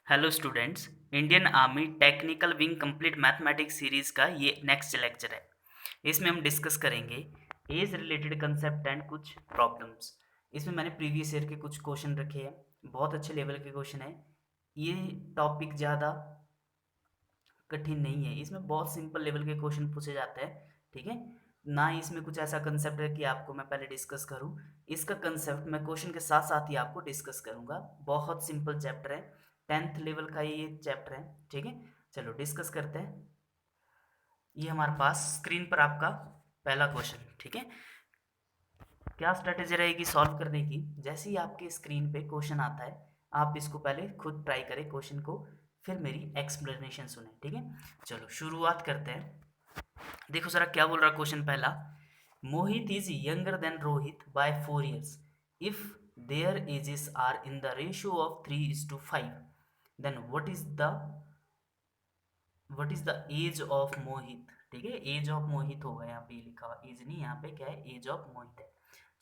Hello students. Indian army technical wing complete mathematics series का ये next lecture है। इसमें हम डिस्कस करेंगे एज रिलेटेड कंसेप्ट एंड कुछ प्रॉब्लम्स। इसमें मैंने प्रीवियस ईयर के कुछ क्वेश्चन रखे हैं, बहुत अच्छे लेवल के क्वेश्चन है। ये टॉपिक ज़्यादा कठिन नहीं है, इसमें बहुत सिंपल लेवल के क्वेश्चन पूछे जाते हैं। ठीक है, ना इसमें कुछ ऐसा कंसेप्ट है कि आपको मैं पहले डिस्कस करूं। इसका कंसेप्ट मैं क्वेश्चन के साथ साथ ही आपको डिस्कस करूंगा। बहुत सिंपल चैप्टर है, 10th लेवल का ये चैप्टर है। ठीक है, चलो डिस्कस करते हैं। ये हमारे पास स्क्रीन पर आपका पहला क्वेश्चन। ठीक है, क्या स्ट्रेटेजी रहेगी सॉल्व करने की? जैसे ही आपके स्क्रीन पे क्वेश्चन आता है, आप इसको पहले खुद ट्राई करें क्वेश्चन को, फिर मेरी एक्सप्लेनेशन सुने। ठीक है, चलो शुरुआत करते हैं। देखो जरा क्या बोल रहा क्वेश्चन पहला। Mohit is younger than Rohit by 4 years। If their ages are in the ratio of 3:5, then what is the age of Mohit. ठीक है, एज ऑफ मोहित होगा, यहाँ पे लिखा हुआ एज नहीं, यहाँ पे क्या है, एज ऑफ मोहित है।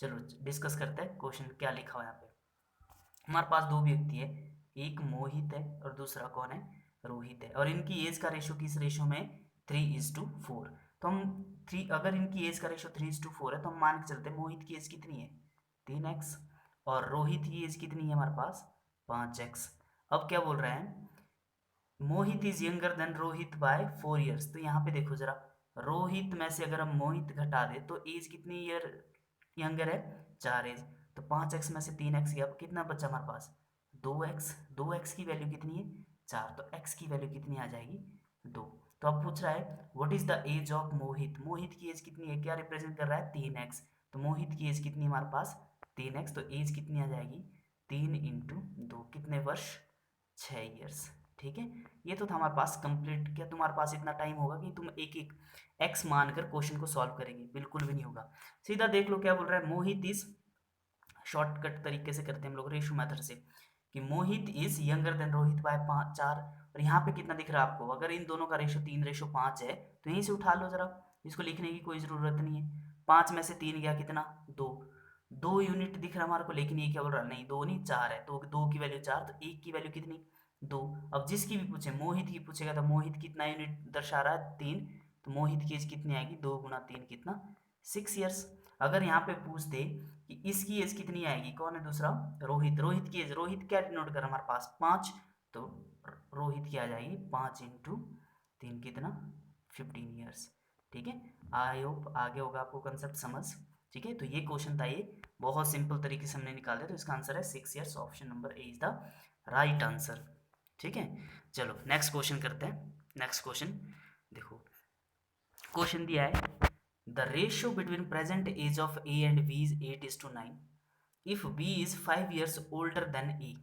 चलो डिस्कस करते हैं क्वेश्चन क्या लिखा हुआ है यहाँ पे। हमारे पास दो व्यक्ति है, एक मोहित है और दूसरा कौन है, रोहित है। और इनकी एज का रेशियो किस रेशियो में, 3:4। तो हम थ्री, अगर इनकी एज का रेशियो 3:4 है तो हम मान के चलते हैं मोहित की एज कितनी है, 3x, और रोहित की एज कितनी है हमारे पास, 5x। अब क्या बोल रहे हैं, Mohit is younger than Rohit by 4 years। तो यहाँ पे देखो जरा, रोहित में से अगर हम मोहित घटा दे तो एज कितनी ईयर यंगर है, 4 एज। तो 5x में से 3x गया, अब कितना बचा हमारे पास, 2x। 2x की वैल्यू कितनी है, 4, तो x की वैल्यू कितनी आ जाएगी, 2। तो अब पूछ रहा है what is the age of Mohit. Mohit की एज कितनी है, क्या रिप्रेजेंट कर रहा है, 3x। तो मोहित की एज कितनी है हमारे पास, 3x। तो एज कितनी आ जाएगी, 3 × 2, कितने वर्ष, 6 years। ठीक है, ये तो था हमारे पास कंप्लीट। क्या तुम्हारे पास इतना टाइम होगा कि तुम एक एक एक्स मानकर क्वेश्चन को सॉल्व करेंगे? बिल्कुल भी नहीं होगा। सीधा देख लो क्या बोल रहा है, मोहित इज, शॉर्टकट तरीके से करते हैं हम लोग रेशो मेथड से, कि Mohit is younger than Rohit by 4। और यहाँ पे कितना दिख रहा है आपको, अगर इन दोनों का रेशो 3:5 है तो यहीं से उठा लो जरा, इसको लिखने की कोई ज़रूरत नहीं है। 5 में से 3 गया कितना, 2। 2 यूनिट दिख रहा है हमारे को, लेकिन ये क्या बोल रहा है, नहीं 2 नहीं 4 है, तो 2 की वैल्यू 4, तो 1 की वैल्यू कितनी, 2। अब जिसकी भी पूछे, मोहित की पूछेगा तो मोहित कितना यूनिट दर्शा रहा है, 3। तो मोहित की एज कितनी आएगी, 2 × 3 कितना, 6 years। अगर यहाँ पे पूछ दे कि इसकी एज कितनी आएगी, कौन है दूसरा, रोहित। रोहित की एज, रोहित क्या डिनोट कर हमारे पास, 5। तो रोहित की आ जाएगी 5 × 3 कितना, 15 years। ठीक है, आई होप आगे होगा आपको कंसेप्ट समझ। ठीक है, तो ये क्वेश्चन था, ये बहुत सिंपल तरीके से हमने निकाल दिया। तो इसका आंसर है 6 years, option number A is the right answer. ठीक है, चलो नेक्स्ट क्वेश्चन करते हैं। नेक्स्ट क्वेश्चन देखो, क्वेश्चन दिया है the ratio between present age of A and B is 8:9 if B is 5 years older than A.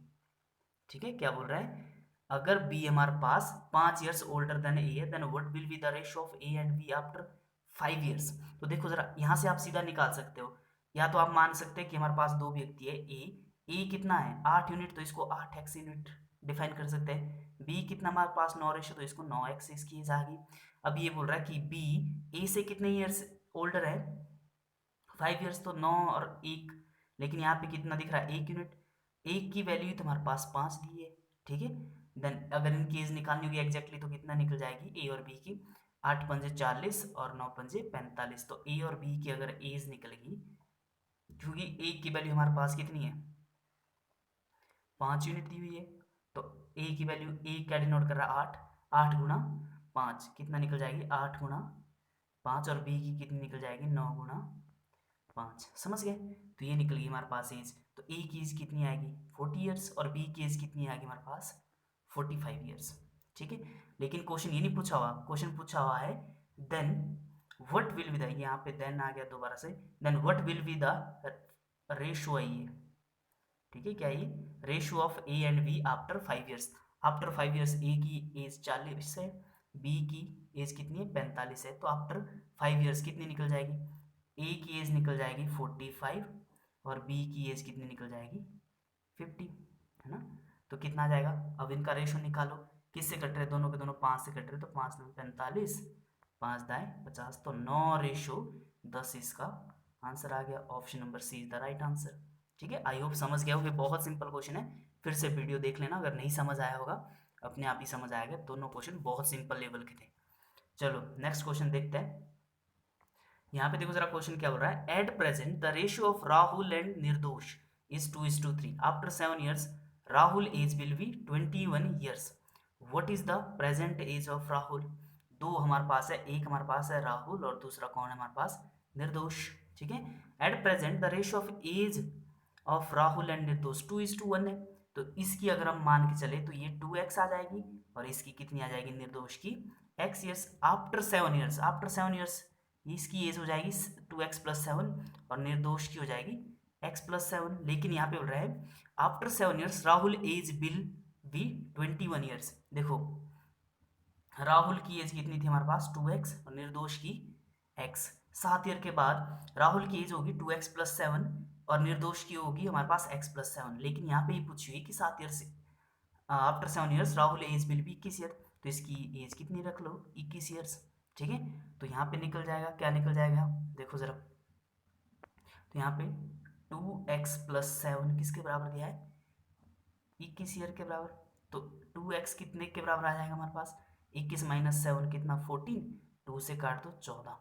ठीक है, क्या बोल रहा है, अगर बी हमारे पास 5 years ओल्डर देन ए है, then what will be the ratio of A and B after 5 years। तो देखो जरा, यहाँ से आप सीधा निकाल सकते हो, या तो आप मान सकते हैं कि हमारे पास दो व्यक्ति है, ए कितना है, 8 यूनिट, तो इसको 8x यूनिट डिफाइन कर सकते हैं। बी कितना हमारे पास, 9 रेशियो, तो इसको 9x इसकी एज आ गई। अब ये बोल रहा है कि बी ए से कितने ईयर्स ओल्डर है, 5 years, तो 9 और 1, लेकिन यहाँ पे कितना दिख रहा है, 1 यूनिट। एक की वैल्यू तो हमारे पास 5 दी है। ठीक है, देन अगर इनकी एज निकालनी होगी एग्जैक्टली तो कितना निकल जाएगी, ए और बी की, 8×5 = 40 और 9×5 = 45। तो ए और बी की अगर एज निकलेगी, क्योंकि एक की वैल्यू हमारे पास कितनी है, 5 यूनिट दी हुई है, तो ए की वैल्यू, ए क्या डिनोट कर रहा है, 8। 8 × 5 कितना निकल जाएगी, 8 × 5, और बी की कितनी निकल जाएगी, 9 × 5। समझ गए, तो ये निकल गई हमारे पास एज। तो ए की एज कितनी आएगी, 40 years, और बी की एज कितनी आएगी हमारे पास, 45 years। ठीक है, लेकिन क्वेश्चन ये नहीं पूछा हुआ, क्वेश्चन पूछा हुआ है then what will be the, यहाँ पे देन आ गया दोबारा से, then what will be the ratio है ये। ठीक है, क्या ये ratio of A and B after 5 years। After 5 years A की एज 40 है, बी की एज कितनी है, 45 है। तो आफ्टर 5 years कितनी निकल जाएगी, ए की एज निकल जाएगी 45, और बी की एज कितनी निकल जाएगी, 50, है ना। तो कितना आ जाएगा, अब इनका रेशियो निकालो, किससे कट रहे, दोनों के दोनों 5 से कट रहे, तो 5 9 45, 5 दाएं 50, तो 9:10 इसका आंसर आ गया। Option number C is the right answer. ठीक है, आई होप समझ गया होगे, बहुत सिंपल क्वेश्चन है। फिर से वीडियो देख लेना, अगर नहीं समझ आया होगा अपने आप ही समझ आएगा। दोनों क्वेश्चन बहुत सिंपल लेवल के थे। चलो नेक्स्ट क्वेश्चन देखते हैं। यहाँ पे देखो जरा क्वेश्चन क्या बोल रहा है। At present the ratio of Rahul and Nirdosh is 2:3। After 7 years Rahul age will be 21 years। What is the present age of Rahul. दो हमारे पास है, एक हमारे पास है राहुल और दूसरा कौन है हमारे पास, निर्दोष। ठीक है, at present the ratio of age of Rahul and Nirdosh 2:1 है। तो इसकी अगर हम मान के चले तो ये 2x आ जाएगी और इसकी कितनी आ जाएगी निर्दोष की, x years। After 7 years, after 7 years इसकी एज हो जाएगी 2x+7 और निर्दोष की हो जाएगी x+7। लेकिन यहाँ पे बोल रहा है after 7 years Rahul age will be 21 years। देखो राहुल की एज कितनी थी हमारे पास 2x और निर्दोष की x। 7 ईयर के बाद राहुल की एज होगी 2x+7 और निर्दोष की होगी हमारे पास x+7। लेकिन यहाँ पे ही पूछी हुई कि 7 ईयर से after 7 years Rahul age will be 21 year, तो इसकी एज कितनी रख लो 21 ईयर्स। ठीक है, तो यहाँ पे निकल जाएगा, क्या निकल जाएगा देखो जरा। तो यहाँ पे 2x+7 किसके बराबर दिया है, 21 ईयर के बराबर। तो 2x कितने के बराबर आ जाएगा हमारे पास, 21 - 7 कितना 14, 2 से काट दो 14।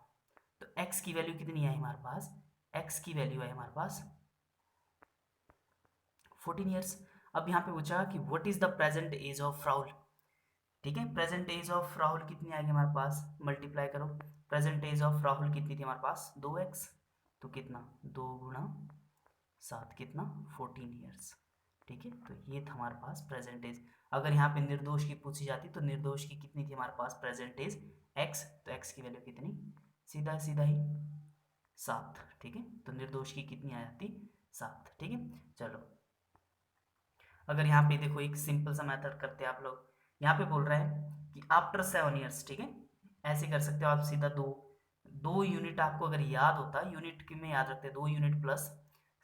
तो x की वैल्यू कितनी आई हमारे पास, x की वैल्यू है हमारे पास 14 ईयर्स। अब यहाँ पे पूछा कि what is the present age of Rahul. ठीक है, प्रेजेंट एज ऑफ राहुल कितनी आएगी हमारे पास, मल्टीप्लाई करो। प्रेजेंट एज ऑफ राहुल कितनी थी हमारे पास 2x, तो कितना 2 × 7 कितना 14 ईयर्स। ठीक है, तो ये था हमारे पास प्रेजेंट एज। अगर यहाँ पे निर्दोष की पूछी जाती तो निर्दोष की कितनी थी हमारे पास प्रेजेंट एज x, तो x की वैल्यू कितनी, सीधा सीधा ही 7। ठीक है, तो निर्दोष की कितनी आ जाती 7। ठीक है, चलो अगर यहाँ पे देखो एक सिंपल सा मेथड करते हैं आप लोग। यहाँ पे बोल रहा है कि आफ्टर 7 ईयर्स, ठीक है ऐसे कर सकते हो आप सीधा। दो यूनिट आपको अगर याद होता, यूनिट में याद रखते हैं 2 यूनिट +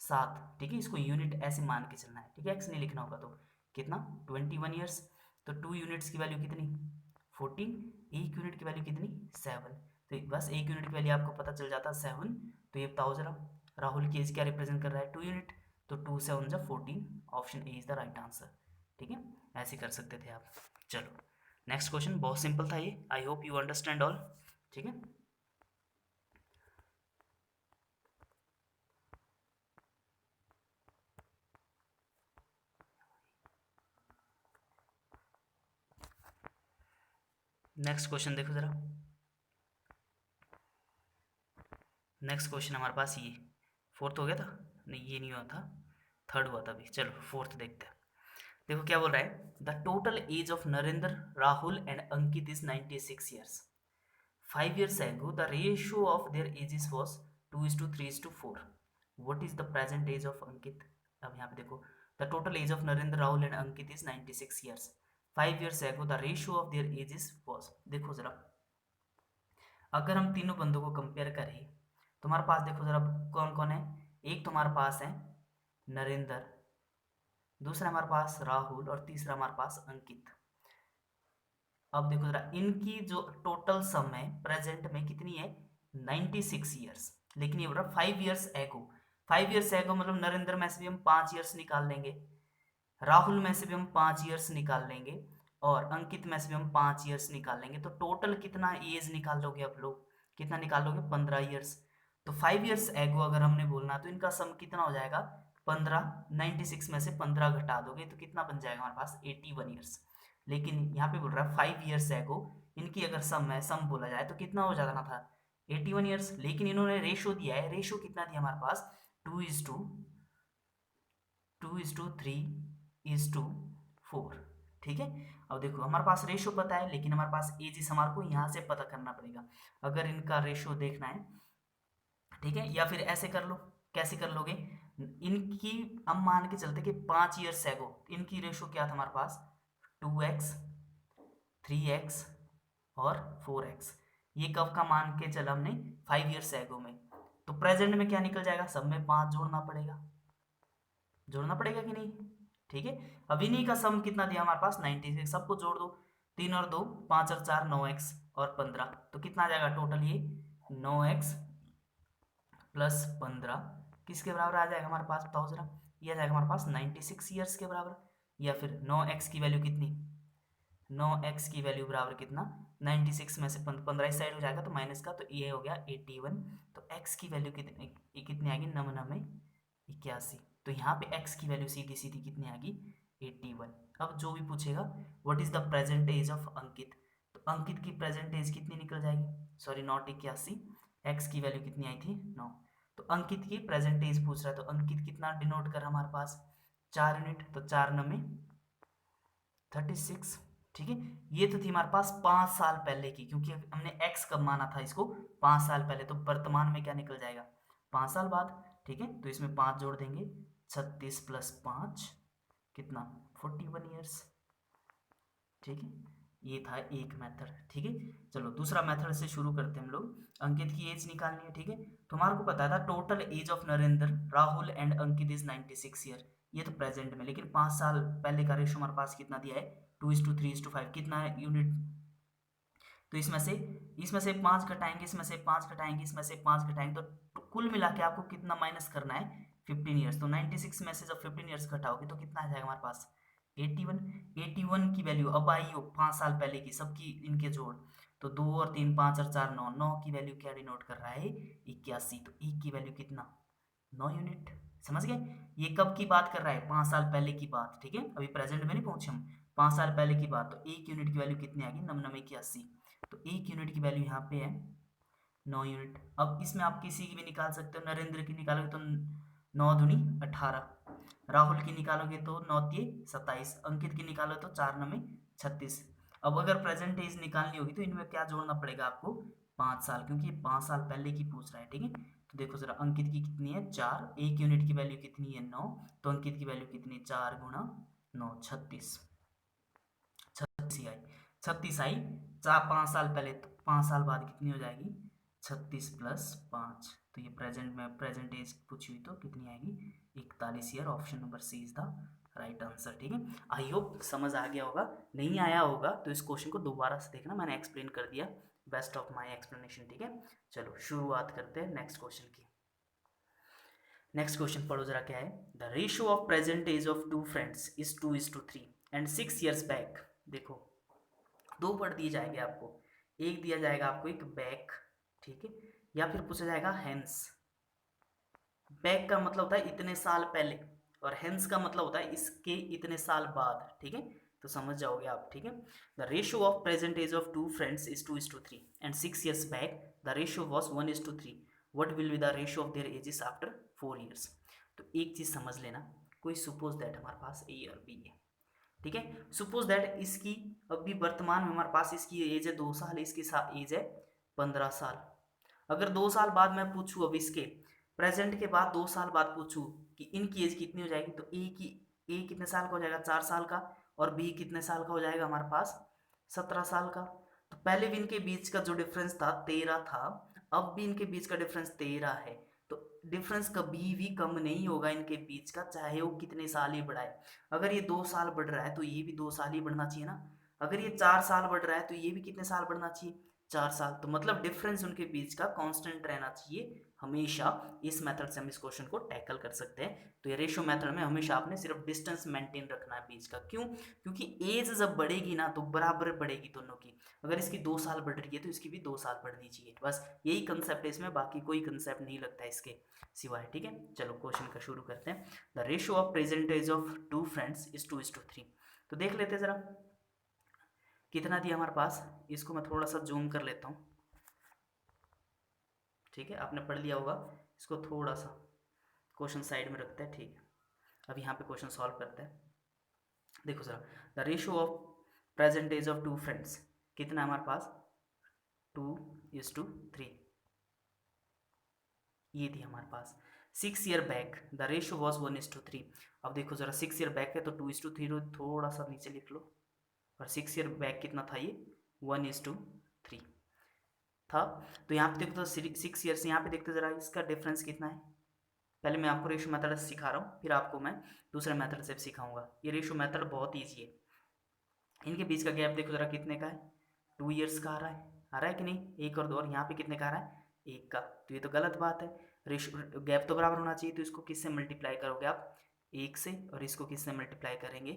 7। ठीक है, इसको यूनिट ऐसे मान के चलना है। ठीक है, एक्स नहीं लिखना होगा, तो कितना 21 ईयर्स। तो 2 यूनिट्स की वैल्यू कितनी 14, एक यूनिट की वैल्यू कितनी 7। तो बस एक यूनिट की वैल्यू आपको पता चल जाता 7। तो ये बताओ जरा राहुल की एज क्या रिप्रेजेंट कर रहा है 2 यूनिट, तो 2 7 × 14, option A is the right answer. ठीक है, ऐसे कर सकते थे आप। चलो नेक्स्ट क्वेश्चन, बहुत सिंपल था ये, I hope you understand all. ठीक है, नेक्स्ट क्वेश्चन देखो जरा। नेक्स्ट क्वेश्चन हमारे पास ये फोर्थ हो गया था, नहीं ये नहीं हुआ था, थर्ड हुआ था अभी। चलो फोर्थ देखते हैं। देखो क्या बोल रहा है, the total age of Narendra Rahul and Ankit is 96 years. 5 years ago the ratio of their ages was 2:3:4। what is the present age of Ankit। अब यहाँ पे देखो the total age of Narendra Rahul and Ankit is 96 years। 5 years ago the ratio of their ages was। देखो जरा अगर हम तीनों बंदों को कंपेयर करें तो हमारे पास देखो जरा कौन कौन है। एक तो हमारे पास है नरेंद्र, दूसरा हमारे पास राहुल और तीसरा हमारे पास अंकित। अब देखो जरा इनकी जो टोटल सम है प्रेजेंट में कितनी है 96 ईयर्स। लेकिन ये बोल रहा 5 ईयर्स एगो। 5 ईयर्स एगो मतलब नरेंद्र में से भी हम 5 ईयर्स निकाल लेंगे, राहुल में से भी हम 5 ईयर्स निकाल लेंगे और अंकित में से भी हम 5 ईयर्स निकाल लेंगे। तो टोटल कितना एज निकाल लोगे आप लोग, कितना निकाल लोगे 15 ईयर्स। तो 5 ईयर्स एगो अगर हमने बोलना तो इनका सम कितना हो जाएगा 15। 96 में से 15 घटा दोगे तो कितना बन जाएगा हमारे पास 81 ईयर्स। लेकिन यहाँ पे बोल रहा है 5 ईयर्स एगो इनकी अगर सम है, सम बोला जाए तो कितना हो जाना था 81 ईयर्स। लेकिन इन्होंने रेशो दिया है, रेशो कितना दिया हमारे पास 2:3:4। ठीक है, अब देखो हमारे पास रेशो पता है लेकिन हमारे पास एजिस हमारे को यहाँ से पता करना पड़ेगा अगर इनका रेशो देखना है। ठीक है, या फिर ऐसे कर लो, कैसे कर लोगे, इनकी हम मान के चलते कि 5 ईयर्स एगो इनकी रेशो क्या था हमारे पास 2x 3x और 4x। ये कब का मान के चला हमने 5 ईयर्स एगो में। तो प्रेजेंट में क्या निकल जाएगा, सब में 5 जोड़ना पड़ेगा, जोड़ना पड़ेगा कि नहीं। ठीक है, अब इन्हीं का सम कितना दिया हमारे पास 96, सबको जोड़ दो 3 और 2 5 और 4 9x और 15। तो कितना आ जाएगा टोटल ये 9x + 15 किसके बराबर आ जाएगा हमारे पास बताओ जरा, ये आ जाएगा हमारे पास 96 ईयर्स के बराबर। या फिर 9x की वैल्यू कितनी, 9x की वैल्यू बराबर कितना 96 में से 15 इस साइड हो जाएगा तो माइनस का, तो ये हो गया 81। तो x की वैल्यू कितनी आएगी, 9 में 81। तो यहाँ पे x की वैल्यू सीधी सीधी कितनी आएगी 81। अब जो भी पूछेगा what is the present age of Ankit, तो अंकित की प्रेजेंट एज कितनी निकल जाएगी, सॉरी नॉट 81, x की वैल्यू कितनी आई थी 9। तो अंकित की प्रेजेंट एज पूछ रहा है, तो अंकित कितना डिनोट कर हमारे पास 4 यूनिट, तो 4 9 में 36। ठीक है, ये तो थी हमारे पास 5 साल पहले की, क्योंकि हमने x कब माना था इसको 5 साल पहले, तो वर्तमान में क्या निकल जाएगा 5 साल बाद। ठीक है, तो इसमें 5 जोड़ देंगे, 36 प्लस 5 कितना 41 ईयर्स। ठीक है, ये था एक मेथड। ठीक है, चलो दूसरा मेथड से शुरू करते हैं हम लोग। अंकित की एज निकालनी है। ठीक है, तो हमारे को पता था total age of Narendra, Rahul and Ankit is 96 year, ये तो प्रेजेंट में, लेकिन 5 साल पहले का रेशो हमारे पास कितना दिया है 2:3:5, कितना है यूनिट, तो इसमें से 5 घटाएंगे, इसमें से 5 घटाएंगे, इसमें से 5 घटाएंगे, तो कुल मिला के आपको कितना माइनस करना है 15 ईयर्स। तो 96 में से जब 15 ईयर्स घटाओगे तो कितना आ जाएगा हमारे पास 81। 81 की वैल्यू अब आई हो 5 साल पहले की, सबकी इनके जोड़, तो 2 और 3 5 और 4 9, 9 की वैल्यू क्या डिनोट कर रहा है 81, तो e की वैल्यू कितना 9 यूनिट। समझ गए, ये कब की बात कर रहा है 5 साल पहले की बात। ठीक है, अभी प्रेजेंट में नहीं पहुंचे हम, 5 साल पहले की बात, तो 1 यूनिट की वैल्यू कितनी आएगी 9 तो 1 यूनिट की वैल्यू यहाँ पे है 9 यूनिट। अब इसमें आप किसी की भी निकाल सकते हो, नरेंद्र की निकालोगे तो 9 दूनी 18, राहुल की निकालोगे तो 9 तिये 27, अंकित की निकालो तो 4 9 36। अब अगर प्रेजेंट एज निकालनी होगी तो इनमें क्या जोड़ना पड़ेगा आपको 5 साल, क्योंकि ये 5 साल पहले की पूछ रहा है। ठीक है, तो देखो जरा अंकित की कितनी है 4, 1 यूनिट की वैल्यू कितनी है 9, तो अंकित की वैल्यू कितनी है 4 गुणा 9 36, 36 आई, 36 आई, 5 साल पहले, तो 5 साल बाद कितनी हो जाएगी 36 प्लस 5, तो ये प्रेजेंट में प्रेजेंट एज पूछी हुई तो कितनी आएगी 41 year. Option number C is the right answer. ठीक है, आई होप समझ आ गया होगा, नहीं आया होगा तो इस क्वेश्चन को दोबारा से देखना, मैंने एक्सप्लेन कर दिया बेस्ट ऑफ माई एक्सप्लेनेशन। ठीक है, चलो शुरुआत करते हैं नेक्स्ट क्वेश्चन की। नेक्स्ट क्वेश्चन पढ़ो जरा, क्या है, the ratio of present age of two friends is 2:3 and 6 years back. देखो दो वर्ड दिए जाएंगे आपको, एक दिया जाएगा आपको एक बैक, ठीक है, या फिर पूछा जाएगा हेंस। बैक का मतलब होता है इतने साल पहले, और हेंस का मतलब होता है इसके इतने साल बाद। ठीक है, तो समझ जाओगे आप। ठीक है, the ratio of present age of two friends is 2:3 and 6 years back the ratio was 1:3, what will be the ratio of their ages after 4 years. तो एक चीज समझ लेना, कोई सपोज दैट हमारे पास ए और बी है। ठीक है, सपोज दैट इसकी अभी वर्तमान में हमारे पास इसकी एज है 2 साल, इसकी एज है 15 साल। अगर 2 साल बाद मैं पूछूं, अब इसके प्रेजेंट के बाद 2 साल बाद पूछूं कि इनकी एज कितनी हो जाएगी, तो ए कितने साल का हो जाएगा 4 साल का, और बी कितने साल का हो जाएगा हमारे पास 17 साल का। तो पहले भी इनके बीच का जो डिफरेंस था 13 था, अब भी इनके बीच का डिफरेंस 13 है, तो डिफरेंस कभी भी कम नहीं होगा इनके बीच का, चाहे वो कितने साल ही बढ़ाए। अगर ये 2 साल बढ़ रहा है तो ये भी 2 साल ही बढ़ना चाहिए ना, अगर ये 4 साल बढ़ रहा है तो ये भी कितने साल बढ़ना चाहिए 4 साल। तो मतलब डिफरेंस उनके बीच का कांस्टेंट रहना चाहिए हमेशा। इस मेथड से हम इस क्वेश्चन को टैकल कर सकते हैं। तो ये रेशियो मेथड में हमेशा आपने सिर्फ डिस्टेंस मेंटेन रखना है बीच का। क्यों, क्योंकि एज जब बढ़ेगी ना तो बराबर बढ़ेगी दोनों की, अगर इसकी 2 साल बढ़ रही है तो इसकी भी 2 साल बढ़नी चाहिए, बस यही कंसेप्ट है इसमें, बाकी कोई कंसेप्ट नहीं लगता है इसके सिवाय। ठीक है, चलो क्वेश्चन का शुरू करते हैं। The ratio of present age of two friends is 2:3। तो देख लेते हैं जरा कितना दिया हमारे पास, इसको मैं थोड़ा सा जूम कर लेता हूँ। ठीक है, आपने पढ़ लिया होगा, इसको थोड़ा सा क्वेश्चन साइड में रखते हैं। ठीक है, अब यहाँ पे क्वेश्चन सॉल्व करते हैं। देखो जरा, the ratio of present age of two friends कितना है हमारे पास 2:3, ये थी हमारे पास। 6 year back the ratio was 1:3। अब देखो जरा 6 ईयर बैक है तो 2:3 थोड़ा सा नीचे लिख लो, और 6 ईयर बैक कितना था ये 1:3 था। तो यहाँ पे देखो तो 6 ईयर्स, यहाँ पे देखते जरा इसका डिफरेंस कितना है। पहले मैं आपको रेशियो मेथड से सिखा रहा हूँ, फिर आपको मैं दूसरे मेथड से सिखाऊंगा। ये रेशियो मेथड बहुत ईजी है। इनके बीच का गैप देखो जरा कितने का है 2 ईयर्स का आ रहा है कि नहीं, एक और 2, और यहाँ पे कितने का आ रहा है 1 का, तो ये तो गलत बात है। रेशियो गैप तो बराबर होना चाहिए, तो इसको किससे मल्टीप्लाई करोगे आप 1 से, और इसको किससे मल्टीप्लाई करेंगे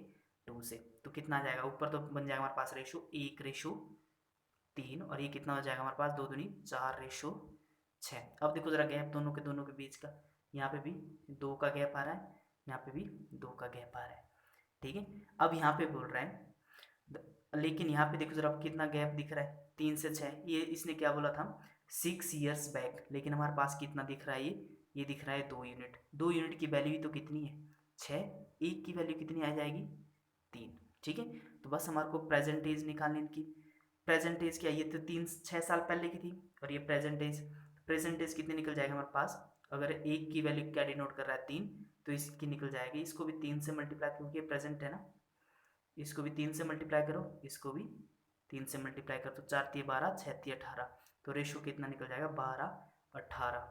2 से। तो कितना आ जाएगा, ऊपर तो बन जाएगा हमारे पास रेशो 1:3, और ये कितना हो जाएगा हमारे पास 2 दूनी 4:6। अब देखो जरा गैप दोनों के बीच का, यहाँ पे भी 2 का गैप आ रहा है, यहाँ पे भी 2 का गैप आ रहा है, ठीक है। अब यहाँ पे बोल रहा है लेकिन यहाँ पे देखो जरा कितना गैप दिख रहा है, 3 से 6। ये इसने क्या बोला था 6 ईयर्स बैक, लेकिन हमारे पास कितना दिख रहा है, ये दिख रहा है 2 यूनिट। 2 यूनिट की वैल्यू तो कितनी है 6, एक की वैल्यू कितनी आ जाएगी 3, ठीक है। तो बस हमारे को प्रेजेंट एज निकालनी इनकी। प्रेजेंट एज क्या, ये तो 6 साल पहले की थी, और ये प्रेजेंट एज कितनी निकल जाएगा हमारे पास, अगर एक की वैल्यू क्या डिनोट कर रहा है 3, तो इसकी निकल जाएगी, इसको भी 3 से मल्टीप्लाई, क्योंकि ये प्रेजेंट है ना, इसको भी 3 से मल्टीप्लाई करो, इसको भी 3 से मल्टीप्लाई करो, तो 4×3 = 12, 6×3 = 18, तो रेशो कितना निकल जाएगा 12:18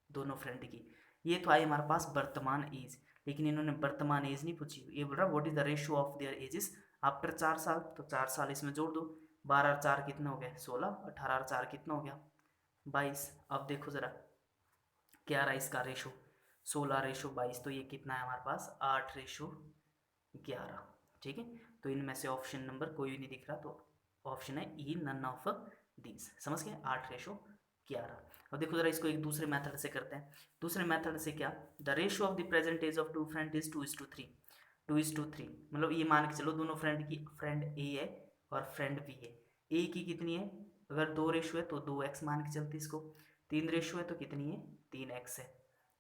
दोनों फ्रेंड की। ये तो आई हमारे पास वर्तमान एज, लेकिन इन्होंने वर्तमान एज नहीं पूछी, ये बोल रहा what is the ratio of their ages after 4 साल, तो 4 साल इसमें जोड़ दो, 12 और 4 कितना हो गया 16, 18 और 4 कितना हो गया 22। अब देखो जरा क्या रहा इसका रेशो, 16:22, तो ये कितना है हमारे पास 8:11, ठीक है। तो इनमें से ऑप्शन नंबर कोई भी नहीं दिख रहा, तो ऑप्शन है ई, नन ऑफ दीज, समझ गए 8:11। अब देखो जरा इसको एक दूसरे मेथड से करते हैं। दूसरे मेथड से क्या, the ratio of the present age of two friend is 2:3, 2:3, मतलब ये मान के चलो दोनों फ्रेंड की, फ्रेंड ए है और फ्रेंड बी है, ए की कितनी है, अगर 2 रेशियो है तो 2x मान के चलते इसको, 3 रेशियो है तो कितनी है 3x है,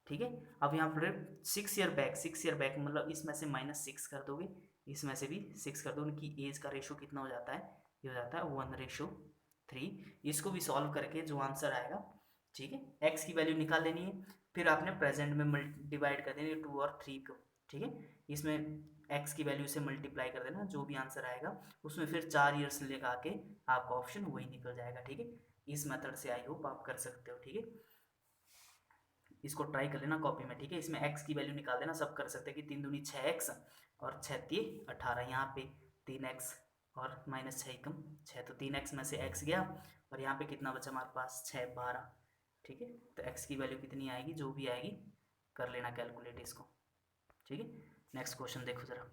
ठीक है। अब यहाँ पर 6 ईयर बैक मतलब इसमें से -6 कर दोगे, इसमें से भी 6 कर दो, उनकी एज का रेशो कितना हो जाता है, ये हो जाता है 1:3। इसको भी सॉल्व करके जो आंसर आएगा, ठीक है, एक्स की वैल्यू निकाल लेनी है, फिर आपने प्रेजेंट में डिवाइड कर देनी है 2 और 3 को, ठीक है। इसमें एक्स की वैल्यू से मल्टीप्लाई कर देना, जो भी आंसर आएगा उसमें फिर 4 ईयर्स लगा के आपका ऑप्शन वही निकल जाएगा, ठीक है। इस मेथड से आई होप आप कर सकते हो, ठीक है। इसको ट्राई कर लेना कॉपी में, ठीक है। इसमें x की वैल्यू निकाल देना, सब कर सकते हैं कि 3 दूनी 6x और 6×3 = 18, यहाँ पे 3x और -6 कम 6, तो 3x में से x गया, और यहाँ पे कितना बचा हमारे पास 6×12, ठीक है। तो x की वैल्यू कितनी आएगी, जो भी आएगी कर लेना कैलकुलेट इसको, ठीक है। नेक्स्ट क्वेश्चन देखो जरा,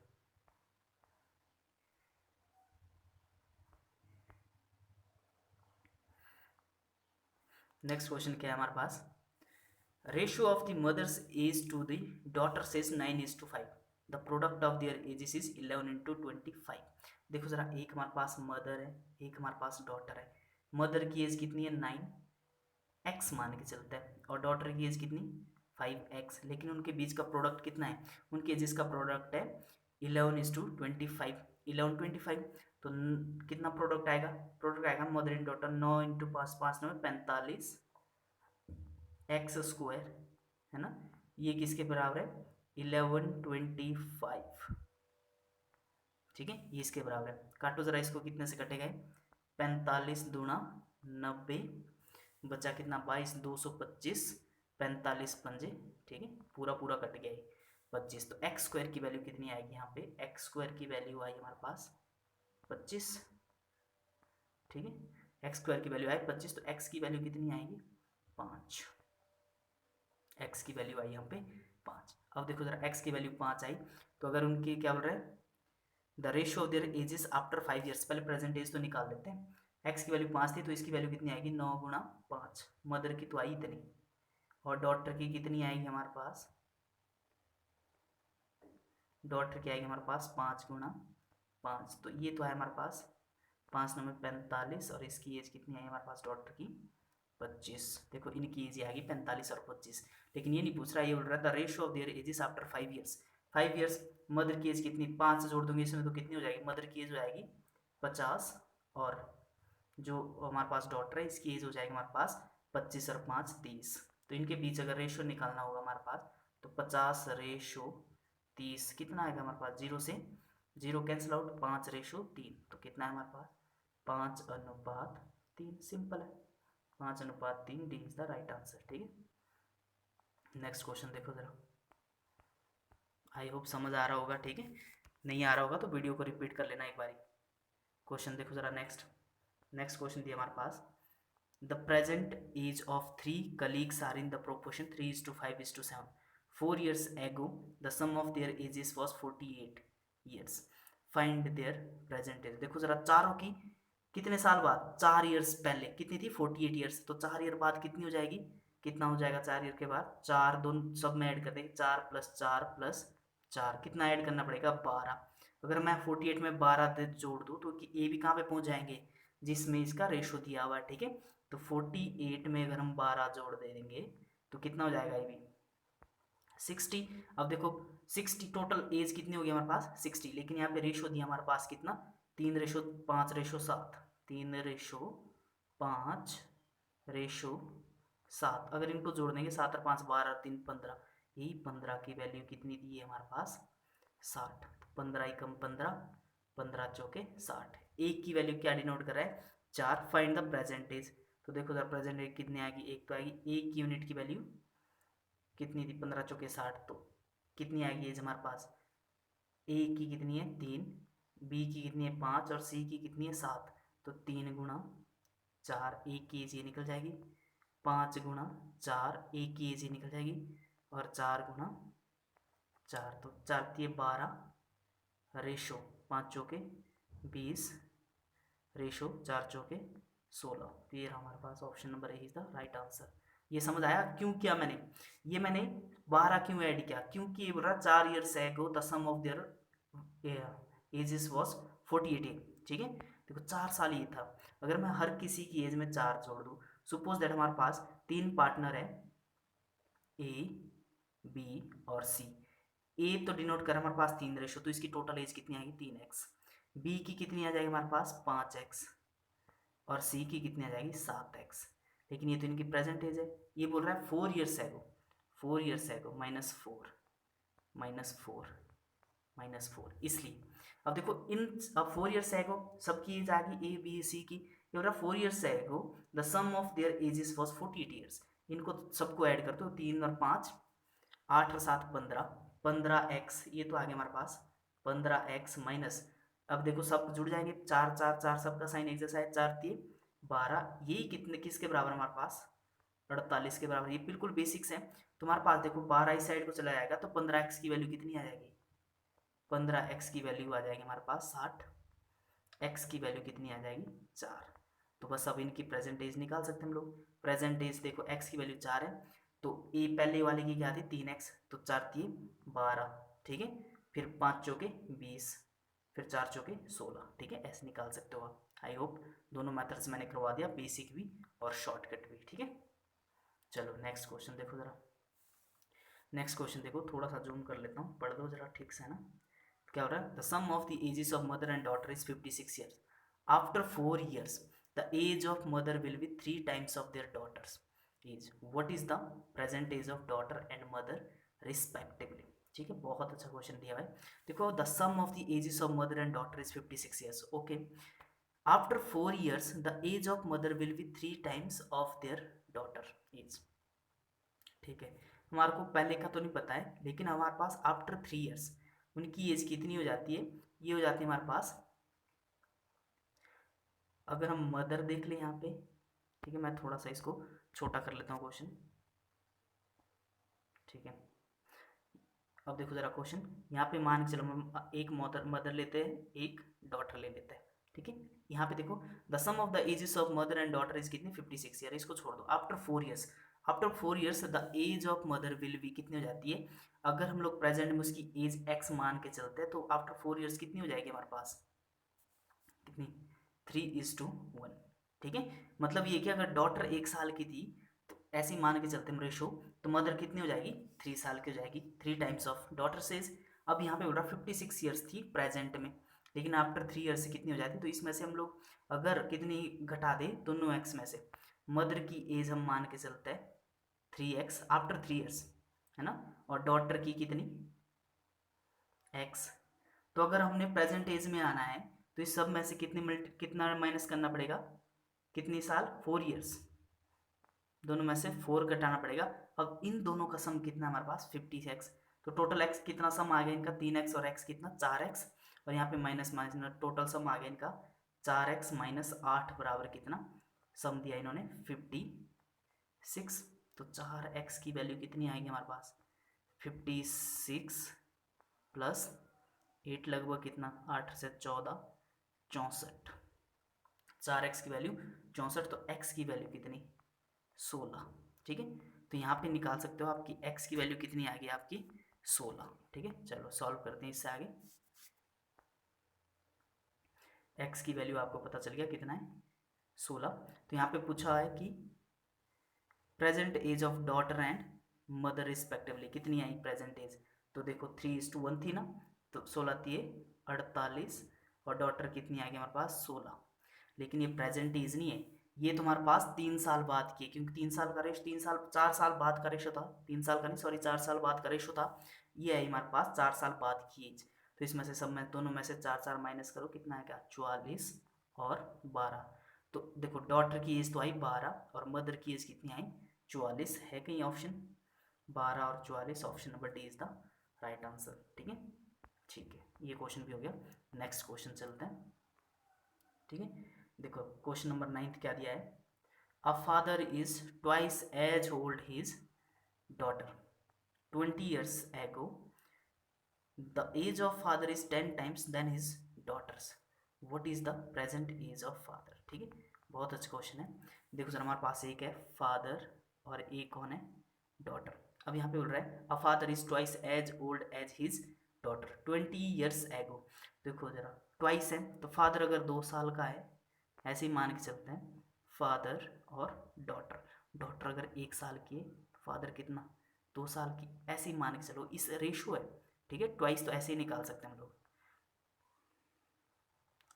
नेक्स्ट क्वेश्चन क्या है हमारे पास, ratio of the mother's age to the daughter's is 9:5, the product of their ages is 11×25। देखो जरा, एक हमारे पास मदर है, एक हमारे पास डॉटर है। मदर की एज कितनी है 9x मान के चलता है, और डॉटर की एज कितनी 5x, लेकिन उनके बीच का प्रोडक्ट कितना है, उनके एजेस का प्रोडक्ट है 11:25, 11:25, तो कितना प्रोडक्ट आएगा, प्रोडक्ट आएगा मदर एंड डॉटर 9 × 5, 5 9 45 x² है ना, ये किसके बराबर है 11:25, ठीक है, ये इसके बराबर है। काटो जरा इसको, कितने से कटेगा 45 दूना 90, बचा कितना 22, 225, 45 पंजे, ठीक है, पूरा पूरा कट गया 25। तो x² की वैल्यू कितनी आएगी, यहाँ पे x² की वैल्यू आई हमारे पास 25, ठीक है, x² की वैल्यू आई 25, तो x की वैल्यू कितनी आएगी 5, x की वैल्यू आई यहाँ पे 5। अब देखो जरा x की वैल्यू 5 आई, तो अगर उनकी क्या बोल रहे हैं, the ratio of their ages after 5 years, पहले प्रेजेंट एज तो निकाल लेते हैं। x की वैल्यू 5 थी, तो इसकी वैल्यू कितनी आएगी 9×5, मदर की तो आई इतनी, और डॉटर की कितनी आएगी हमारे पास, डॉटर की आएगी हमारे पास 5×5, तो ये तो है हमारे पास 5 9 में 45, और इसकी एज कितनी आई हमारे पास डॉटर की 25। देखो इनकी एज आएगी 45 और 25, लेकिन ये नहीं पूछ रहा, ये बोल रहा था ratio of their ages after 5 years. 5 years mother की एज कितनी, 5 से जोड़ दूंगी इसमें, तो कितनी हो जाएगी, मदर की एज हो जाएगी 50, और जो हमारे पास डॉटर है इसकी एज हो जाएगी हमारे पास 25 और 5 30। तो इनके बीच अगर रेशियो निकालना होगा हमारे पास, तो 50:30 कितना आएगा हमारे पास, 0 से 0 कैंसिल आउट, 5:3, तो कितना है हमारे पास 5:3, सिंपल है, 5:3, D is the right answer, ठीक है। नेक्स्ट क्वेश्चन देखो जरा, आई होप समझ आ रहा होगा, ठीक है, नहीं आ रहा होगा तो वीडियो को रिपीट कर लेना एक बारी। क्वेश्चन देखो जरा, नेक्स्ट क्वेश्चन दिया हमारे पास, the present age of 3 colleagues are in the proportion 3:5:7, 4 years ago the sum of their ages was 48 years, find their present age. देखो जरा चारों की कितने साल बाद, 4 ईयर्स पहले कितनी थी, 48 ईयर्स, तो 4 ईयर बाद कितनी हो जाएगी, कितना हो जाएगा 4 ईयर के बाद, 4 दोनों सब में ऐड कर देंगे, 4 + 4 + 4 कितना ऐड करना पड़ेगा 12। अगर मैं 48 में 12 जोड़ दूँ तो ए भी कहाँ पे पहुँच जाएंगे, जिसमें इसका रेशो दिया हुआ है, ठीक है। तो 48 में अगर हम 12 जोड़ दे देंगे तो कितना हो जाएगा ये भी 60। अब देखो 60 टोटल एज कितनी होगी हमारे पास 60, लेकिन यहाँ पे रेशो दिया हमारे पास कितना 3:5:7, 3:5:7। अगर इनको जोड़ देंगे 7 और 5 12 और 3 15, यही 15 की वैल्यू कितनी दी है हमारे पास 60। 15 एकम 15, 15 चौके 60। एक की वैल्यू क्या डिनोट कर रहा है 4। Find the percentage. तो देखो जरा प्रेजेंटेज कितनी आएगी, एक तो आएगी एक यूनिट की वैल्यू कितनी थी 15 चौके 60, तो कितनी आएगी एज हमारे पास, ए की कितनी है 3, बी की कितनी है 5 और सी की कितनी है 7। तो 3 × 4 एक की एज ये निकल जाएगी, 5 × 4 एक की एज ये निकल जाएगी, और 4 × 4 तो 4×3 = 12, रेशो 5 चौके 20, रेशो 4 चौके 16। तो ये हमारे पास option number A is the right answer. ये समझ आया क्यों किया मैंने, ये मैंने 12 क्यों ऐड किया, क्योंकि ये बोल रहा 4 years ago the sum of their ages was 48, ठीक है। देखो 4 साल ये था, अगर मैं हर किसी की एज में 4 जोड़ दूँ, सपोज दैट हमारे पास 3 पार्टनर है ए बी और सी। ए तो डिनोट कर हमारे पास 3 रेशो, तो इसकी टोटल एज कितनी आएगी 3x। बी की कितनी आ जाएगी हमारे पास 5x, और सी की कितनी आ जाएगी 7x। लेकिन ये तो इनकी प्रेजेंट एज है, ये बोल रहा है 4 ईयर्स एगो, 4 ईयर्स एगो -4, इसलिए अब देखो इन अब 4 ईयर्स एगो सबकी एज आ गई ए बी सी की, ये बोल रहा 4 years ago the sum of their ages was 48 years. इनको सबको ऐड कर दो, 3 और 5 8 और 7 15, 15x ये तो आ गया हमारे पास 15x माइनस, अब देखो सब जुड़ जाएंगे 4 4 4 सबका साइन एक जैसा है, 4×3 = 12, यही कितने किसके बराबर हमारे पास 48 के बराबर। ये बिल्कुल बेसिक्स है। तुम्हारे पास देखो 12 इस साइड को चला जाएगा तो 15x की वैल्यू कितनी आ जाएगी, 15x की वैल्यू आ जाएगी हमारे पास 60, x की वैल्यू कितनी आ जाएगी 4। तो बस अब इनकी प्रेजेंट एज निकाल सकते हैं हम लोग। प्रेजेंट एज देखो x की वैल्यू 4 है, तो ए पहले वाले की क्या थी 3x, तो 4×3 = 12, ठीक है। फिर 5 चौके 20, फिर 4 चौके 16, ठीक है। ऐसे निकाल सकते हो आप। आई होप दोनों मेथड्स मैंने करवा दिया, बेसिक भी और शॉर्टकट भी, ठीक है। चलो नेक्स्ट क्वेश्चन देखो जरा, नेक्स्ट क्वेश्चन देखो, थोड़ा सा जूम कर लेता हूँ, पढ़ दो जरा ठीक से, है ना। क्या हो रहा है, the sum of the ages of mother and daughter is 56 years. After 4 years the age of mother will be 3 times of their daughter's age. What is the present age of daughter and mother respectively, ठीक है। बहुत अच्छा question दिया है। देखो the sum of the ages of mother and daughter is 56 years, okay. After 4 years the age of mother will be 3 times of their daughter age, ठीक है। हमारे को पहले का तो नहीं पता है, लेकिन हमारे पास आफ्टर 3 ईयर्स उनकी एज कितनी हो जाती है, ये हो जाती है हमारे पास, अगर हम मदर देख लें यहाँ पे, ठीक है। मैं थोड़ा सा इसको छोटा कर लेता हूँ क्वेश्चन, ठीक है। अब देखो जरा क्वेश्चन, यहाँ पे मान के चलो हम एक मदर लेते हैं, एक डॉटर ले लेते हैं, ठीक है। यहाँ पे देखो the sum of the ages of mother and daughter is कितनी 56 ईयर, इसको छोड़ दो। After 4 years, after 4 years the age of mother will be कितनी हो जाती है, अगर हम लोग प्रेजेंट में उसकी एज x मान के चलते हैं, तो आफ्टर 4 ईयर्स कितनी हो जाएगी हमारे पास, कितनी 3:1, ठीक है। मतलब ये कि अगर डॉटर 1 साल की थी तो ऐसे ही मान के चलते हम रेशो, तो मदर कितनी हो जाएगी 3 साल की हो जाएगी, 3 times ऑफ डॉटर सेज। अब यहाँ पे बोल रहा 56 ईयर्स थी प्रेजेंट में, लेकिन आफ्टर 3 ईयर्स से कितनी हो जाती, तो इसमें से हम लोग अगर कितनी घटा दें दोनों x में से, मदर की एज हम मान के चलते हैं 3x आफ्टर 3 ईयर्स, है ना, और डॉटर की कितनी x। तो अगर हमने प्रेजेंट एज में आना है तो इस सब में से कितना माइनस करना पड़ेगा, कितनी साल 4 ईयर्स, दोनों में से 4 घटाना पड़ेगा। अब इन दोनों का सम कितना हमारे पास 50x, तो टोटल x कितना सम आ गया इनका 3x और x कितना 4x, और यहाँ पे माइनस माइनस टोटल सम आ गया इनका 4x - 8 बराबर कितना सम दिया इन्होंने 56। तो 4x की वैल्यू कितनी आएगी हमारे पास 56 + 8 लगभग कितना, 8 से 14 64, 4x की वैल्यू 64, तो x की वैल्यू कितनी 16, ठीक है। तो यहाँ पे निकाल सकते हो आपकी x की वैल्यू कितनी आ गई आपकी 16, ठीक है। चलो सॉल्व करते हैं इससे आगे। x की वैल्यू आपको पता चल गया कितना है 16। तो यहाँ पे पूछा है कि present age of daughter and mother respectively कितनी आई प्रेजेंट एज, तो देखो 3:1 थी ना, तो 16 थी 48, और डॉटर कितनी आ गई हमारे पास 16। लेकिन ये प्रेजेंट एज नहीं है, ये तुम्हारे पास 3 साल बाद की है, क्योंकि 3 साल का रेशो, 3 साल 4 साल बाद का रेशो था, 3 साल का नहीं सॉरी 4 साल बाद का रेशो था। ये है हमारे पास 4 साल बाद की एज। तो इसमें से सब में दोनों में से 4 4 माइनस करो, कितना है क्या 44 और 12। तो देखो डॉटर की एज तो आई 12 और मदर की एज कितनी आई 44, है कहीं ऑप्शन 12 और 44, option number D is the right answer, ठीक है। ठीक है, ये क्वेश्चन भी हो गया। नेक्स्ट क्वेश्चन चलते हैं, ठीक है। देखो क्वेश्चन नंबर 9 क्या दिया है, a father is twice as old his daughter 20 years ago, the age of father is 10 times than his daughters, what is the present age of father, ठीक है। बहुत अच्छा क्वेश्चन है। देखो सर हमारे पास एक है फादर और एक कौन है डॉटर। अब यहाँ पे बोल रहा है a father is twice as old as his daughter 20 years ago। देखो जरा ट्वाइस है तो फादर अगर 2 साल का है, ऐसे ही मान के चलते हैं, फादर और डॉटर, डॉटर अगर 1 साल की है तो फादर कितना 2 साल की, ऐसे ही मान के चलो, इस रेशो है, ठीक है। ट्वाइस तो ऐसे ही निकाल सकते हैं हम लोग।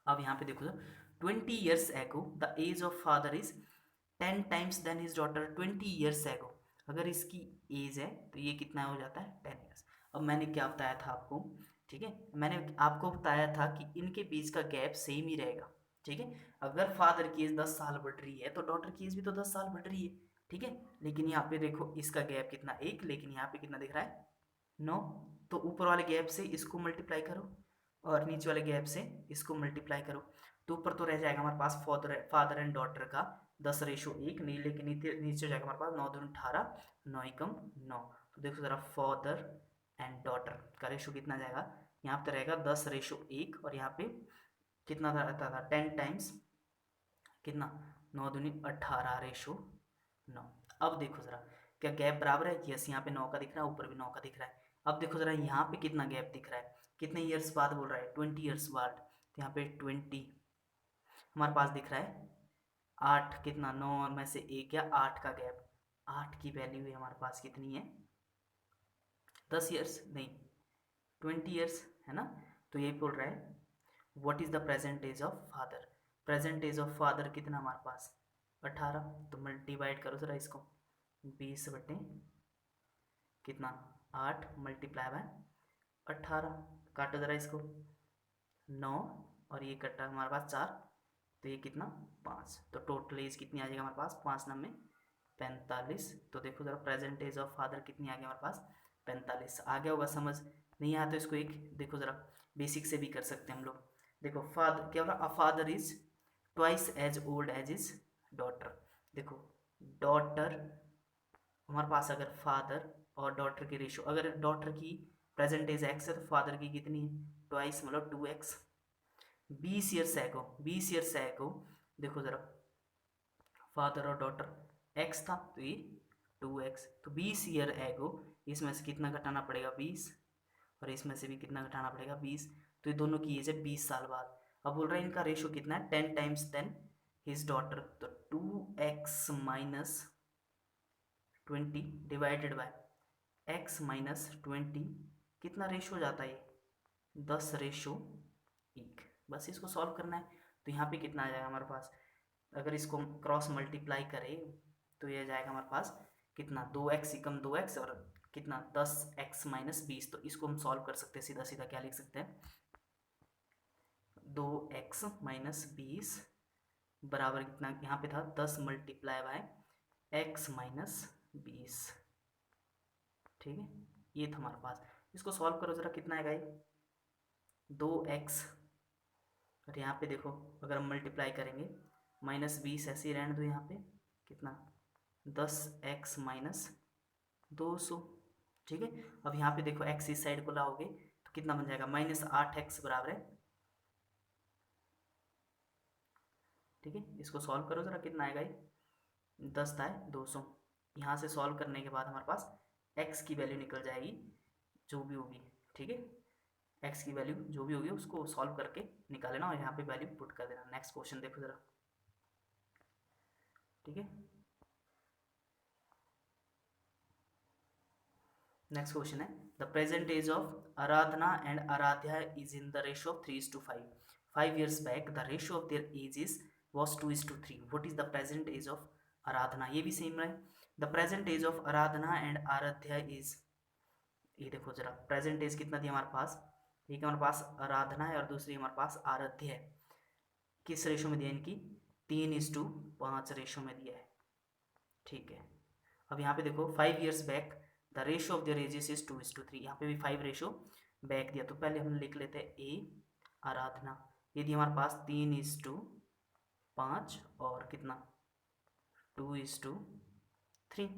अब यहाँ पे देखो 20 years ago the age of father is 10 times then his daughter 20 years ago, अगर इसकी एज है तो ये कितना हो जाता है 10 years। अब मैंने क्या बताया था आपको, ठीक है, मैंने आपको बताया था कि इनके बीच का गैप सेम ही रहेगा, ठीक है। अगर फादर की एज 10 साल बढ़ रही है तो डॉटर की एज भी तो 10 साल बढ़ रही है, ठीक है। लेकिन यहाँ पे देखो इसका गैप कितना 1, लेकिन यहाँ पे कितना दिख रहा है 9, तो ऊपर वाले गैप से इसको मल्टीप्लाई करो और नीचे वाले गैप से इसको मल्टीप्लाई करो, तो ऊपर तो रह जाएगा हमारे पास फादर एंड डॉटर का 10:1, नहीं लेकिन नीचे हो जाएगा हमारे पास 9 दूनी 18, 9 एकम 9। तो देखो जरा फादर एंड डॉटर का रेशो कितना जाएगा, यहाँ पे रहेगा 10:1, और यहाँ पे कितना रहता था 10 टाइम्स कितना 9 दूनी 18:9। अब देखो जरा क्या गैप बराबर है, यस यहाँ पे 9 का दिख रहा है, ऊपर भी 9 का दिख रहा है। अब देखो जरा यहाँ पे कितना गैप दिख रहा है, कितने ईयर्स बाद बोल रहा है 20 ईयर्स बाद, तो यहाँ पे 20 हमारे पास दिख रहा है 8, कितना 9 में से 1 या 8 का गैप, 8 की वैल्यू है हमारे पास कितनी है 10 ईयर्स नहीं 20 ईयर्स, है ना। तो ये बोल रहा है what is the present age of father, present age of father कितना हमारे पास 18, तो डिवाइड करो जरा इसको 20 बटे कितना 8 मल्टीप्लाई बाय 18, काटो जरा इसको 9 और ये कटा हमारे पास 4, तो ये कितना 5, तो टोटल एज कितनी आ जाएगी हमारे पास 5 9 में 45। तो देखो जरा प्रेजेंट एज ऑफ फादर कितनी आ गई हमारे पास 45, आ गया होगा समझ, नहीं आया तो इसको एक देखो जरा बेसिक से भी कर सकते हैं हम लोग। देखो फादर क्या हो रहा, a father is twice as old as his daughter, देखो डॉटर हमारे पास अगर फादर और डॉटर की रेशो, अगर डॉटर की प्रेजेंट एज एक्स है तो फादर की कितनी है ट्वाइस मतलब 2x। 20 years ago, 20 years ago देखो जरा फादर और डॉटर x था तो ये 2x, तो 20 ईयर एगो इसमें से कितना घटाना पड़ेगा 20, और इसमें से भी कितना घटाना पड़ेगा 20, तो ये दोनों की एज है 20 साल बाद। अब बोल रहा है इनका रेशो कितना है 10 टाइम्स देन हिज डॉटर, तो 2x minus 20 divided by x minus 20, कितना रेशो हो जाता है ये 10:1, बस इसको सॉल्व करना है। तो यहाँ पे कितना आ जाएगा हमारे पास, अगर इसको क्रॉस मल्टीप्लाई करें तो ये जाएगा हमारे पास कितना 2x एकम 2x और कितना 10x माइनस 20, तो इसको हम सॉल्व कर सकते हैं सीधा सीधा, क्या लिख सकते हैं 2x माइनस 20 बराबर कितना, यहाँ पे था 10 मल्टीप्लाई बाय x माइनस 20, ठीक है। ये था हमारे पास, इसको सॉल्व करो जरा कितना आएगा ये 2x, और यहाँ पे देखो अगर हम मल्टीप्लाई करेंगे माइनस 20 ऐसे ही रहने दो, यहाँ पे कितना 10x माइनस 200, ठीक है। अब यहाँ पे देखो x इस साइड को लाओगे तो कितना बन जाएगा, -8x बराबर है, ठीक है। इसको सॉल्व करो जरा, कितना आएगा ये, 10 था 200। यहाँ से सॉल्व करने के बाद हमारे पास x की वैल्यू निकल जाएगी जो भी होगी, ठीक है। x की वैल्यू जो भी होगी उसको सॉल्व करके निकाल लेना और यहाँ पे वैल्यू पुट कर देना। नेक्स्ट क्वेश्चन देखो जरा, ठीक है। नेक्स्ट क्वेश्चन है, the present age of Aradhana and Aradhya is in the ratio of 3:5. 5 years back the ratio of their ages was 2:3. what is the present age of Aradhana, ये भी सेम है। The present age of Aradhana and Aradhya is, ये देखो जरा present as कितना दिया हमारे पास, एक हमारे पास आराधना है और दूसरी हमारे पास आराध्या है। किस रेशो में दिया इनकी, 3:5 रेशो में दिया है, ठीक है। अब यहाँ पे देखो 5 years back the ratio of their ages is 2:3, यहाँ पे भी 5 रेशो बैक दिया, तो पहले हम लिख लेते हैं ए आराधना, ये दिया हमारे पास 3:5 और कितना 2:3।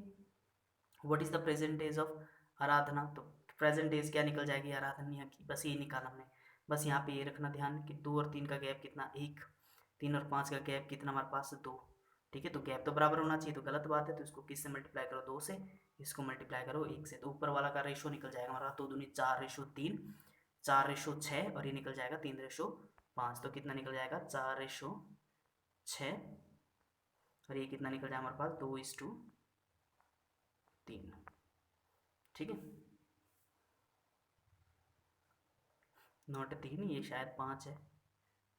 What is the present age of Aradhana, तो प्रेजेंट एज क्या निकल जाएगी आराधना की, बस ये निकाला हमने। बस यहाँ पे ये रखना ध्यान कि 2 और 3 का गैप कितना 1, 3 और 5 का गैप कितना हमारे पास 2, ठीक है। तो गैप तो बराबर होना चाहिए, तो गलत बात है, तो इसको किससे मल्टीप्लाई करो 2 से, इसको मल्टीप्लाई करो 1 से, तो ऊपर वाला का रेशो निकल जाएगा हमारा 2 दूनी 4:3, 4:6 और ये निकल जाएगा 3:5, तो कितना निकल जाएगा 4:6 और ये कितना निकल जाएगा हमारे पास 2:3, ठीक है। नॉट 3, ये शायद 5 है,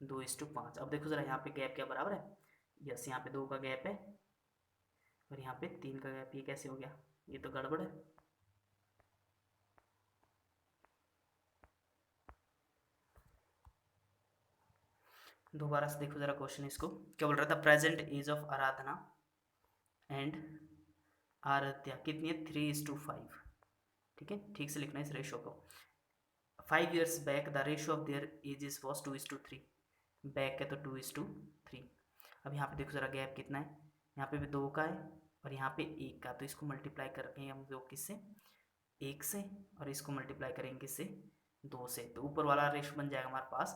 2:5। अब देखो जरा यहाँ पे गैप क्या बराबर है, यस यहाँ पे 2 का गैप है और यहाँ पे 3 का गैप, ये कैसे हो गया, ये तो गड़बड़ है। दोबारा से देखो जरा क्वेश्चन, इसको क्या बोल रहा था, present age of Aradhana and Aradhya कितनी है 3:5, ठीक है, ठीक से लिखना है इस रेशो को। 5 years back the ratio of their edges was 2:3, back है तो 2:3। अब यहाँ पे देखो जरा गैप कितना है, यहाँ पे भी 2 का है और यहाँ पे 1 का, तो इसको मल्टीप्लाई करेंगे हम लोग किससे, 1 से, और इसको मल्टीप्लाई करेंगे किससे 2 से, तो ऊपर वाला रेशो बन जाएगा हमारे पास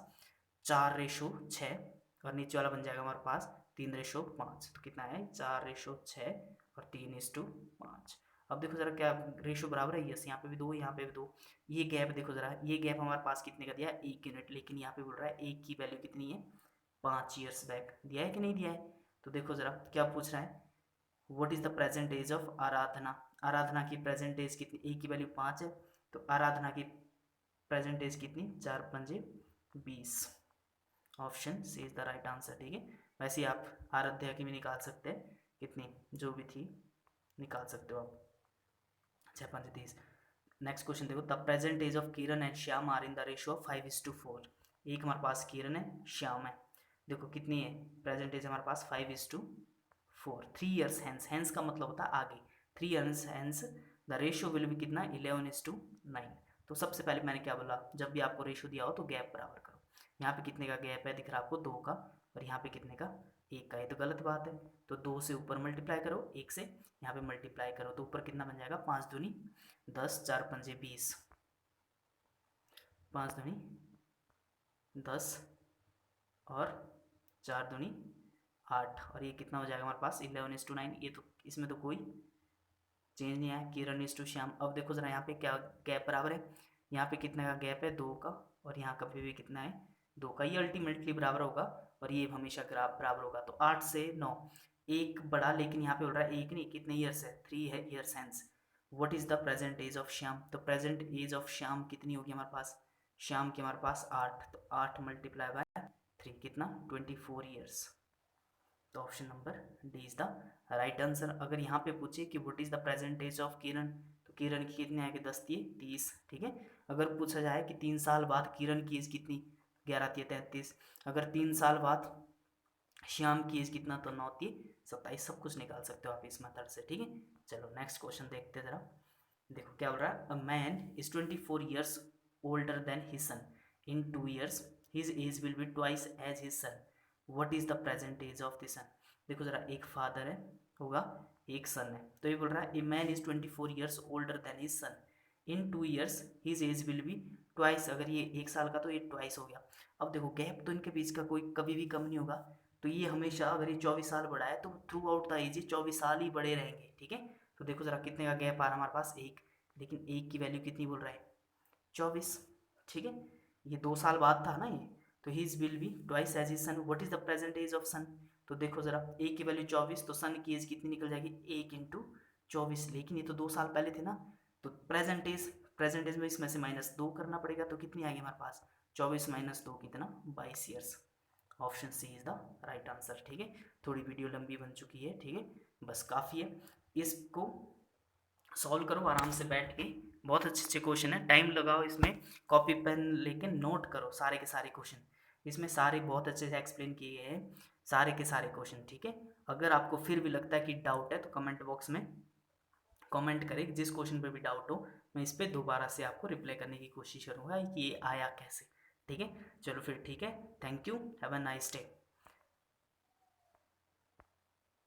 4:6 और नीचे वाला बन जाएगा हमारे पास 3:5, तो कितना है 4:6 और 3:5। अब देखो जरा क्या रेशो बराबर है, यस यहाँ पे भी 2, यहाँ पे भी 2। ये गैप देखो जरा, ये गैप हमारे पास कितने का दिया है 1 यूनिट, लेकिन यहाँ पे बोल रहा है 1 की वैल्यू कितनी है 5 years बैक, दिया है कि नहीं दिया है। तो देखो जरा क्या पूछ रहा है, what is the present age of Aradhana, Aradhana की प्रेजेंट एज कितनी, 1 की वैल्यू 5 है, तो आराधना की प्रेजेंट एज कितनी 4×5 = 20, option C is the right answer, ठीक है। वैसे ही आप आराध्या की भी निकाल सकते हैं, कितनी जो भी थी निकाल सकते हो आप, 6×5 = 30। नेक्स्ट क्वेश्चन देखो, the present age of Kiran and Shyam are in the ratio of 5:4, एक हमारे पास किरण है श्याम है, देखो कितनी है प्रेजेंट एज हमारे पास 5:4, 3 years हैंस, हैंस का मतलब होता है आगे, 3 years hence the ratio will be कितना 11:9। तो सबसे पहले मैंने क्या बोला, जब भी आपको रेशियो दिया हो तो गैप बराबर करो, यहाँ पे कितने का गैप है दिख रहा है आपको 2 का, और यहाँ पे कितने का 1 का, ये तो गलत बात है, तो 2 से ऊपर मल्टीप्लाई करो 1 से, यहाँ पे मल्टीप्लाई करो तो ऊपर कितना बन जाएगा 5 दूनी 10, 4×5 = 20, 5 दूनी 10 और 4 दूनी 8, और ये कितना हो जाएगा हमारे पास 11:9, ये तो इसमें तो कोई चेंज नहीं आया, किरण इज टू श्याम। अब देखो जरा यहाँ पे क्या गैप बराबर है, यहाँ पे कितने का गैप है 2 का, और यहाँ का भी कितना है 2 का, ये अल्टीमेटली बराबर होगा और ये हमेशा बराबर होगा, तो 8 से 9, एक बड़ा, लेकिन यहाँ पे बोल रहा है एक नहीं, कितने ईयर्स है 3 है years hence. What is the present age of Shyam, तो प्रेजेंट एज ऑफ श्याम कितनी होगी हमारे पास, श्याम की हमारे पास 8, तो 8 × 3 कितना 24 ईयर्स, तो option number D is the right answer. अगर यहाँ पे पूछे कि what is the present age of Kiran, तो किरण की कितनी आएगी 10×3 = 30, ठीक है। अगर पूछा जाए कि 3 साल बाद किरण की एज कितनी, 11×3 = 33, अगर 3 साल बाद श्याम की एज कितना, तो 9×3 = 27, सब कुछ निकाल सकते हो आप इस मेथड से, ठीक है। चलो नेक्स्ट क्वेश्चन देखते हैं जरा, देखो क्या बोल रहा है, a man is 24 years older than his son, in 2 years his age will be twice age his son, what is the present age of the son. देखो जरा एक फादर है होगा, एक सन है, तो ये बोल रहा है a man is 24 years older than his son, in 2 years his age will be twice, अगर ये 1 साल का तो ये ट्वाइस हो गया। अब देखो गैप तो इनके बीच का कोई कभी भी कम नहीं होगा, तो ये हमेशा, अगर ये 24 साल बड़ा है तो थ्रू आउट द एज ये 24 साल ही बड़े रहेंगे, ठीक है। तो देखो ज़रा कितने का गैप आ रहा है हमारे पास, 1, लेकिन 1 की वैल्यू कितनी बोल रहा है, 24, ठीक है। ये 2 साल बाद था ना ये, तो his will be twice age his son. What is the present age of son, तो देखो ज़रा ए की वैल्यू 24, तो सन की एज कितनी निकल जाएगी, 1 इंटू 24, लेकिन ये तो 2 साल पहले थे ना, तो प्रेजेंट एज में इसमें से -2 करना पड़ेगा, तो कितनी आएगी हमारे पास, 24 माइनस 2 कितना, 22 years. Option C is the right answer, ठीक है। थोड़ी वीडियो लंबी बन चुकी है, ठीक है, बस काफ़ी है। इसको सॉल्व करो आराम से बैठ के, बहुत अच्छे अच्छे क्वेश्चन है, टाइम लगाओ इसमें, कॉपी पेन लेके नोट करो सारे के सारे क्वेश्चन, इसमें सारे बहुत अच्छे से एक्सप्लेन किए गए हैं, सारे के सारे क्वेश्चन, ठीक है। अगर आपको फिर भी लगता है कि डाउट है तो कमेंट बॉक्स में कमेंट करें, जिस क्वेश्चन पे भी डाउट हो मैं इस पर दोबारा से आपको रिप्लाई करने की कोशिश करूँगा कि ये आया कैसे, ठीक है। चलो फिर ठीक है, thank you, have a nice day.